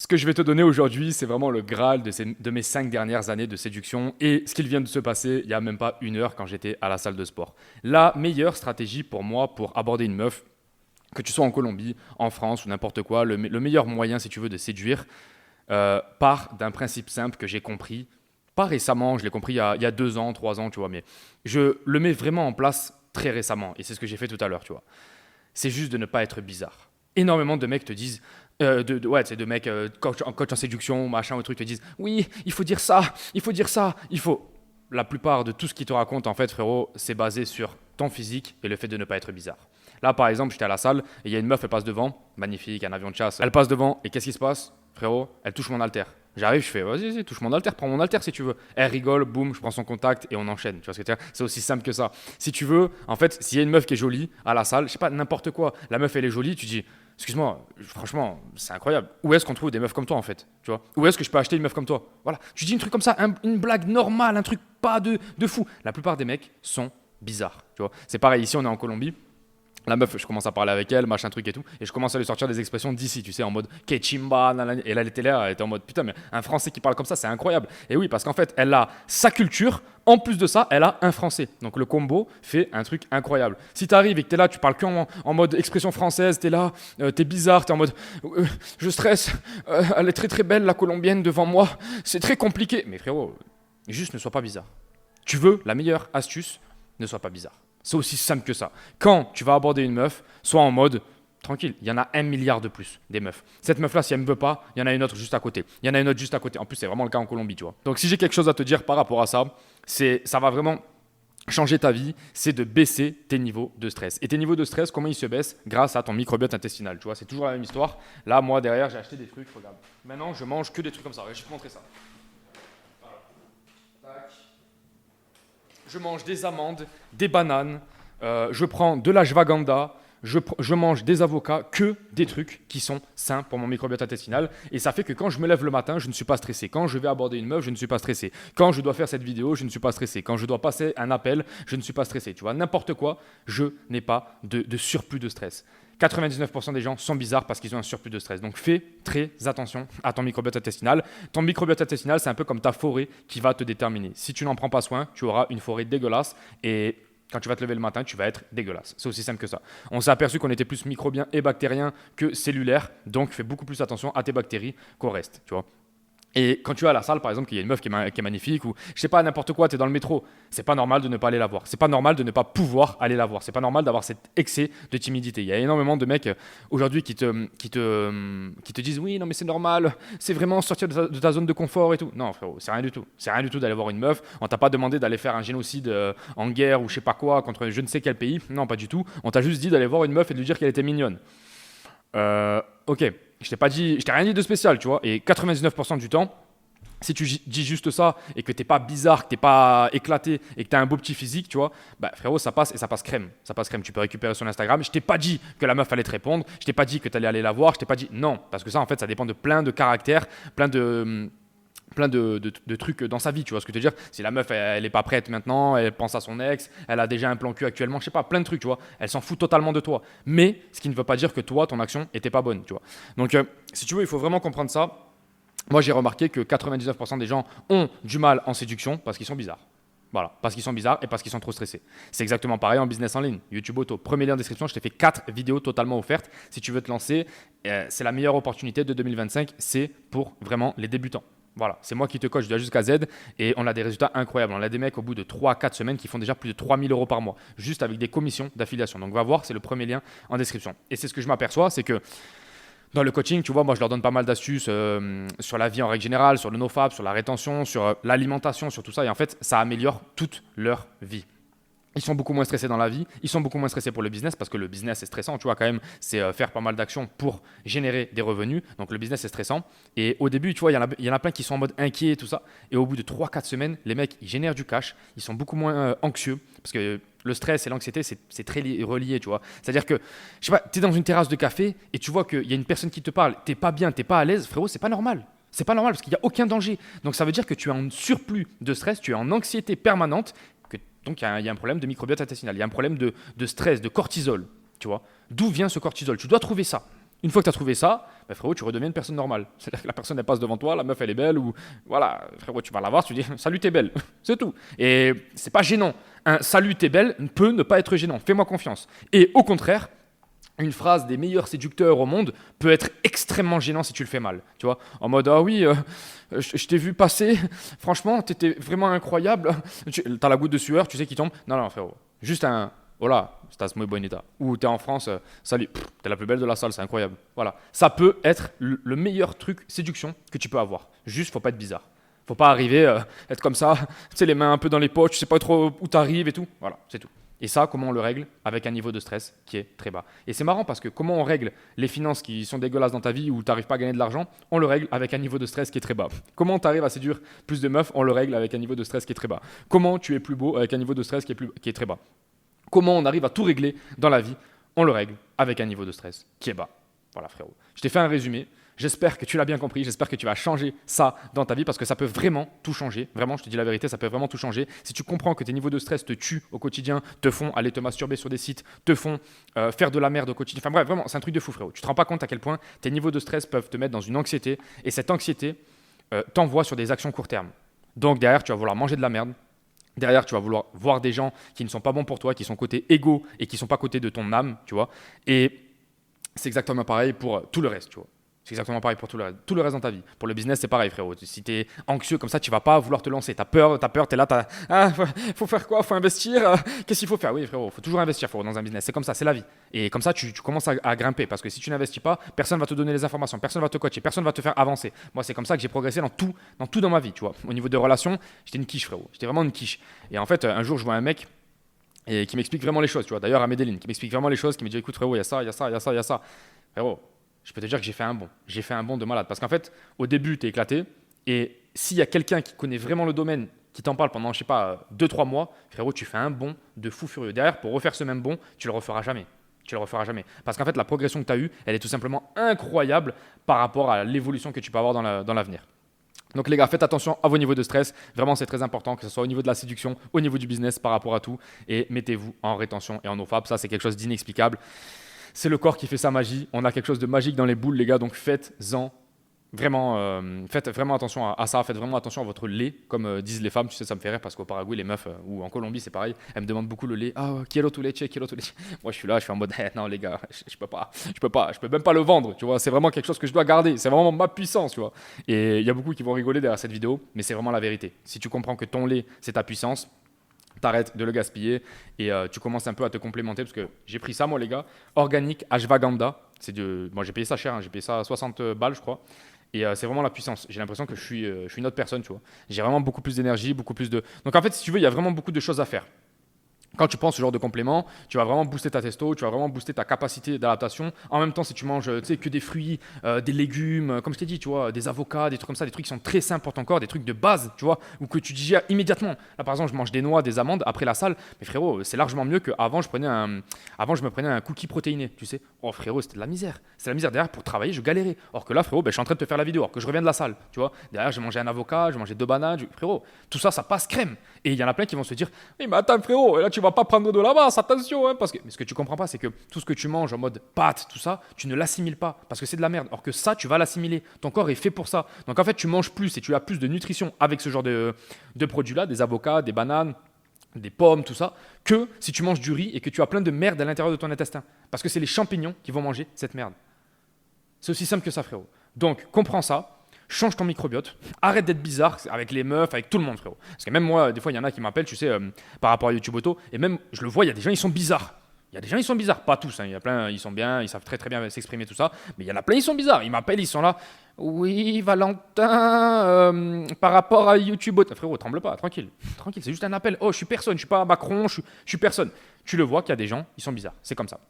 que je vais te donner aujourd'hui, c'est vraiment le Graal de mes 5 dernières années de séduction et ce qu'il vient de se passer il n'y a même pas une heure quand j'étais à la salle de sport. La meilleure stratégie pour moi pour aborder une meuf, que tu sois en Colombie, en France ou n'importe quoi, le meilleur moyen si tu veux de séduire part d'un principe simple que j'ai compris, pas récemment, je l'ai compris il y a 2 ans, 3 ans, tu vois, mais je le mets vraiment en place très récemment et c'est ce que j'ai fait tout à l'heure, tu vois. C'est juste de ne pas être bizarre. Énormément de mecs te disent, ouais, c'est de mecs, coach en séduction, machin, ou truc, te disent, oui, il faut dire ça, il faut dire ça, il faut. La plupart de tout ce qu'ils te racontent, en fait, frérot, c'est basé sur ton physique et le fait de ne pas être bizarre. Là, par exemple, j'étais à la salle et il y a une meuf, elle passe devant, magnifique, un avion de chasse. Elle passe devant et qu'est-ce qui se passe, frérot? Elle touche mon haltère. J'arrive, je fais, vas-y, touche mon haltère, prends mon haltère si tu veux. Elle rigole, boum, je prends son contact et on enchaîne. Tu vois ce que je veux dire? C'est aussi simple que ça. Si tu veux, en fait, s'il y a une meuf qui est jolie à la salle, je sais pas, n'importe quoi, la meuf elle est jolie, tu dis, excuse-moi, franchement, c'est incroyable. Où est-ce qu'on trouve des meufs comme toi en fait? Tu vois? Où est-ce que je peux acheter une meuf comme toi? Voilà. Tu dis un truc comme ça, une blague normale, un truc pas de fou. La plupart des mecs sont bizarres. Tu vois? C'est pareil, ici on est en Colombie. La meuf, je commence à parler avec elle, machin truc et tout, et je commence à lui sortir des expressions d'ici, tu sais, en mode Kechimba, nanana. Et là, elle était là, elle était en mode putain, mais un français qui parle comme ça, c'est incroyable. Et oui, parce qu'en fait, elle a sa culture, en plus de ça, elle a un français. Donc le combo fait un truc incroyable. Si t'arrives et que t'es là, tu parles en mode expression française, t'es là, t'es bizarre, t'es en mode je stresse, elle est très très belle la colombienne devant moi, c'est très compliqué. Mais frérot, juste ne sois pas bizarre. Tu veux la meilleure astuce, ne sois pas bizarre. C'est aussi simple que ça. Quand tu vas aborder une meuf, sois en mode tranquille, il y en a 1 milliard de plus des meufs. Cette meuf-là, si elle ne me veut pas, il y en a une autre juste à côté. Il y en a une autre juste à côté. En plus, c'est vraiment le cas en Colombie, tu vois. Donc, si j'ai quelque chose à te dire par rapport à ça, ça va vraiment changer ta vie, c'est de baisser tes niveaux de stress. Et tes niveaux de stress, comment ils se baissent? Grâce à ton microbiote intestinal. Tu vois, c'est toujours la même histoire. Là, moi, derrière, j'ai acheté des trucs, regarde. Maintenant, je mange que des trucs comme ça. Je vais te montrer ça. Je mange des amandes, des bananes, je prends de la ashwagandha, je mange des avocats, que des trucs qui sont sains pour mon microbiote intestinal. Et ça fait que quand je me lève le matin, je ne suis pas stressé. Quand je vais aborder une meuf, je ne suis pas stressé. Quand je dois faire cette vidéo, je ne suis pas stressé. Quand je dois passer un appel, je ne suis pas stressé. Tu vois, n'importe quoi, je n'ai pas de surplus de stress. 99% des gens sont bizarres parce qu'ils ont un surplus de stress. Donc fais très attention à ton microbiote intestinal. Ton microbiote intestinal, c'est un peu comme ta forêt qui va te déterminer. Si tu n'en prends pas soin, tu auras une forêt dégueulasse et quand tu vas te lever le matin, tu vas être dégueulasse. C'est aussi simple que ça. On s'est aperçu qu'on était plus microbien et bactérien que cellulaire, donc fais beaucoup plus attention à tes bactéries qu'au reste, tu vois. Et quand tu vas à la salle, par exemple, qu'il y a une meuf qui est magnifique, ou je sais pas, n'importe quoi, tu es dans le métro, c'est pas normal de ne pas aller la voir. C'est pas normal de ne pas pouvoir aller la voir. C'est pas normal d'avoir cet excès de timidité. Il y a énormément de mecs aujourd'hui qui te disent oui, non, mais c'est normal, c'est vraiment sortir de ta zone de confort et tout. Non, frérot, c'est rien du tout. C'est rien du tout d'aller voir une meuf. On t'a pas demandé d'aller faire un génocide en guerre ou je sais pas quoi contre je ne sais quel pays. Non, pas du tout. On t'a juste dit d'aller voir une meuf et de lui dire qu'elle était mignonne. Ok, je t'ai rien dit de spécial, tu vois. Et 99% du temps, si tu dis juste ça et que t'es pas bizarre, que t'es pas éclaté et que t'as un beau petit physique, tu vois, bah frérot, ça passe et ça passe crème. Ça passe crème. Tu peux récupérer son Instagram. Je t'ai pas dit que la meuf allait te répondre. Je t'ai pas dit que t'allais aller la voir. Je t'ai pas dit non, parce que ça, en fait, ça dépend de plein de caractères, plein de trucs dans sa vie, tu vois ce que je veux dire. Si la meuf elle est pas prête maintenant, elle pense à son ex, elle a déjà un plan cul actuellement, je sais pas, plein de trucs, tu vois. Elle s'en fout totalement de toi. Mais ce qui ne veut pas dire que toi, ton action était pas bonne, tu vois. Donc si tu veux, il faut vraiment comprendre ça. Moi, j'ai remarqué que 99% des gens ont du mal en séduction parce qu'ils sont bizarres. Voilà, parce qu'ils sont bizarres et parce qu'ils sont trop stressés. C'est exactement pareil en business en ligne. YouTube Auto, premier lien en description, je t'ai fait 4 vidéos totalement offertes. Si tu veux te lancer, c'est la meilleure opportunité de 2025, c'est pour vraiment les débutants. Voilà, c'est moi qui te coach de A jusqu'à Z et on a des résultats incroyables. On a des mecs au bout de 3-4 semaines qui font déjà plus de 3000 euros par mois, juste avec des commissions d'affiliation. Donc va voir, c'est le premier lien en description. Et c'est ce que je m'aperçois, c'est que dans le coaching, tu vois, moi je leur donne pas mal d'astuces sur la vie en règle générale, sur le nofap, sur la rétention, sur l'alimentation, sur tout ça. Et en fait, ça améliore toute leur vie. Ils sont beaucoup moins stressés dans la vie, ils sont beaucoup moins stressés pour le business parce que le business est stressant, tu vois, quand même, c'est faire pas mal d'actions pour générer des revenus. Donc le business est stressant. Et au début, tu vois, il y en a plein qui sont en mode inquiet et tout ça. Et au bout de 3-4 semaines, les mecs, ils génèrent du cash, ils sont beaucoup moins anxieux parce que le stress et l'anxiété, c'est très relié, tu vois. C'est-à-dire que, je sais pas, tu es dans une terrasse de café et tu vois qu'il y a une personne qui te parle, t'es pas bien, t'es pas à l'aise, frérot, c'est pas normal. C'est pas normal parce qu'il n'y a aucun danger. Donc ça veut dire que tu es en surplus de stress, tu es en anxiété permanente. Donc, il y a un problème de microbiote intestinal, il y a un problème de stress, de cortisol, tu vois. D'où vient ce cortisol? Tu dois trouver ça. Une fois que tu as trouvé ça, bah, frérot, tu redeviens une personne normale. C'est-à-dire que la personne, elle passe devant toi, la meuf, elle est belle, ou voilà, frérot, tu vas la voir, tu dis salut, t'es belle. C'est tout. Et c'est pas gênant. Un salut, t'es belle peut ne pas être gênant. Fais-moi confiance. Et au contraire, une phrase des meilleurs séducteurs au monde peut être extrêmement gênant si tu le fais mal. Tu vois, en mode ah oui, je t'ai vu passer, franchement, t'étais vraiment incroyable. T'as la goutte de sueur, tu sais qui tombe. Non, non, frérot, juste un hola, estás muy bonita. Ou t'es en France, salut, t'es la plus belle de la salle, c'est incroyable. Voilà, ça peut être le meilleur truc séduction que tu peux avoir. Juste, faut pas être bizarre. Faut pas arriver, être comme ça, tu sais, les mains un peu dans les poches, tu sais pas trop où t'arrives et tout. Voilà, c'est tout. Et ça, comment on le règle? Avec un niveau de stress qui est très bas. Et c'est marrant parce que comment on règle les finances qui sont dégueulasses dans ta vie où tu n'arrives pas à gagner de l'argent? On le règle avec un niveau de stress qui est très bas. Comment tu arrives à séduire plus de meufs? On le règle avec un niveau de stress qui est très bas. Comment tu es plus beau? Avec un niveau de stress qui est très bas. Comment on arrive à tout régler dans la vie? On le règle avec un niveau de stress qui est bas. Voilà, frérot. Je t'ai fait un résumé. J'espère que tu l'as bien compris, j'espère que tu vas changer ça dans ta vie parce que ça peut vraiment tout changer. Vraiment, je te dis la vérité, ça peut vraiment tout changer. Si tu comprends que tes niveaux de stress te tuent au quotidien, te font aller te masturber sur des sites, te font faire de la merde au quotidien. Enfin bref, vraiment, c'est un truc de fou, frérot. Tu te rends pas compte à quel point tes niveaux de stress peuvent te mettre dans une anxiété et cette anxiété t'envoie sur des actions court terme. Donc derrière, tu vas vouloir manger de la merde. Derrière, tu vas vouloir voir des gens qui ne sont pas bons pour toi, qui sont côté égo et qui ne sont pas côté de ton âme, tu vois. Et c'est exactement pareil pour tout le reste, tu vois. C'est exactement pareil pour tout le reste dans ta vie. Pour le business, c'est pareil, frérot. Si tu es anxieux comme ça, tu vas pas vouloir te lancer. Tu as peur, tu es là, faut faire quoi? Faut investir. Qu'est-ce qu'il faut faire? Oui, frérot, faut toujours investir, frérot, dans un business. C'est comme ça, c'est la vie. Et comme ça, tu commences à grimper. Parce que si tu n'investis pas, personne va te donner les informations, personne va te coacher, personne va te faire avancer. Moi, c'est comme ça que j'ai progressé dans tout dans ma vie, tu vois. Au niveau des relations, j'étais une quiche, frérot. J'étais vraiment une quiche. Et en fait, un jour, je vois un mec et qui m'explique vraiment les choses, tu vois. D'ailleurs, à Medellin, qui m'explique vraiment les choses, qui me dit écoute, frérot, il y a ça, il y a ça, il y a ça, il y a ça. Frérot, je peux te dire que j'ai fait un bond. J'ai fait un bond de malade. Parce qu'en fait, au début, tu es éclaté. Et s'il y a quelqu'un qui connaît vraiment le domaine, qui t'en parle pendant, je sais pas, 2-3 mois, frérot, tu fais un bond de fou furieux. Derrière, pour refaire ce même bond, tu le referas jamais. Tu le referas jamais. Parce qu'en fait, la progression que tu as eue, elle est tout simplement incroyable par rapport à l'évolution que tu peux avoir dans l'avenir. Donc les gars, faites attention à vos niveaux de stress. Vraiment, c'est très important, que ce soit au niveau de la séduction, au niveau du business, par rapport à tout. Et mettez-vous en rétention et en nofap. Ça, c'est quelque chose d'inexplicable. C'est le corps qui fait sa magie. On a quelque chose de magique dans les boules, les gars. Donc faites-en faites vraiment attention à ça. Faites vraiment attention à votre lait, comme disent les femmes. Tu sais, ça me fait rire parce qu'au Paraguay, les meufs, ou en Colombie, c'est pareil. Elles me demandent beaucoup le lait. Ah, quiero tu leche, quiero tu leche. Moi, je suis là, je suis en mode, non, les gars, je peux pas. Je peux même pas le vendre. Tu vois, c'est vraiment quelque chose que je dois garder. C'est vraiment ma puissance, tu vois. Et il y a beaucoup qui vont rigoler derrière cette vidéo, mais c'est vraiment la vérité. Si tu comprends que ton lait, c'est ta puissance, t'arrêtes de le gaspiller et tu commences un peu à te complémenter parce que j'ai pris ça, moi, les gars, organique ashwagandha. Moi, j'ai payé ça cher, hein, j'ai payé ça à 60 balles, je crois. Et c'est vraiment la puissance. J'ai l'impression que je suis une autre personne, tu vois. J'ai vraiment beaucoup plus d'énergie, beaucoup plus de. Donc en fait, si tu veux, il y a vraiment beaucoup de choses à faire. Quand tu prends ce genre de complément, tu vas vraiment booster ta testo, tu vas vraiment booster ta capacité d'adaptation. En même temps, si tu manges que des fruits, des légumes, comme je t'ai dit, tu vois, des avocats, des trucs comme ça, des trucs qui sont très sains pour ton corps, des trucs de base, tu vois, ou que tu digères immédiatement. Là, par exemple, je mange des noix, des amandes après la salle, mais frérot, c'est largement mieux qu'avant, avant, je me prenais un cookie protéiné, tu sais. Oh frérot, c'était de la misère. C'est la misère. Derrière, pour travailler, je galérais. Or que là, frérot, je suis en train de te faire la vidéo, alors que je reviens de la salle, tu vois. Derrière, j'ai mangé un avocat, j'ai mangé 2 bananes, frérot, tout ça, ça passe crème. Et il y en a plein qui vont se dire, oui, mais attends, frérot, là, tu vas pas prendre de la masse, attention, hein, parce que. Mais ce que tu comprends pas, c'est que tout ce que tu manges en mode pâte, tout ça, tu ne l'assimiles pas, parce que c'est de la merde. Or que ça, tu vas l'assimiler. Ton corps est fait pour ça. Donc en fait, tu manges plus et tu as plus de nutrition avec ce genre de produits-là, des avocats, des bananes, des pommes, tout ça, que si tu manges du riz et que tu as plein de merde à l'intérieur de ton intestin. Parce que c'est les champignons qui vont manger cette merde. C'est aussi simple que ça, frérot. Donc, comprends ça. Change ton microbiote, arrête d'être bizarre avec les meufs, avec tout le monde, frérot. Parce que même moi, des fois, il y en a qui m'appellent, tu sais, par rapport à YouTube Auto, et même, je le vois, il y a des gens, ils sont bizarres. Il y a des gens, ils sont bizarres, pas tous, hein. Il y a plein, ils sont bien, ils savent très très bien s'exprimer, tout ça, mais il y en a plein, ils sont bizarres. Ils m'appellent, ils sont là. Oui, Valentin, par rapport à YouTube Auto. Frérot, tremble pas, tranquille, tranquille, c'est juste un appel. Oh, je suis personne, je suis pas Macron, je suis personne. Tu le vois qu'il y a des gens, ils sont bizarres, c'est comme ça.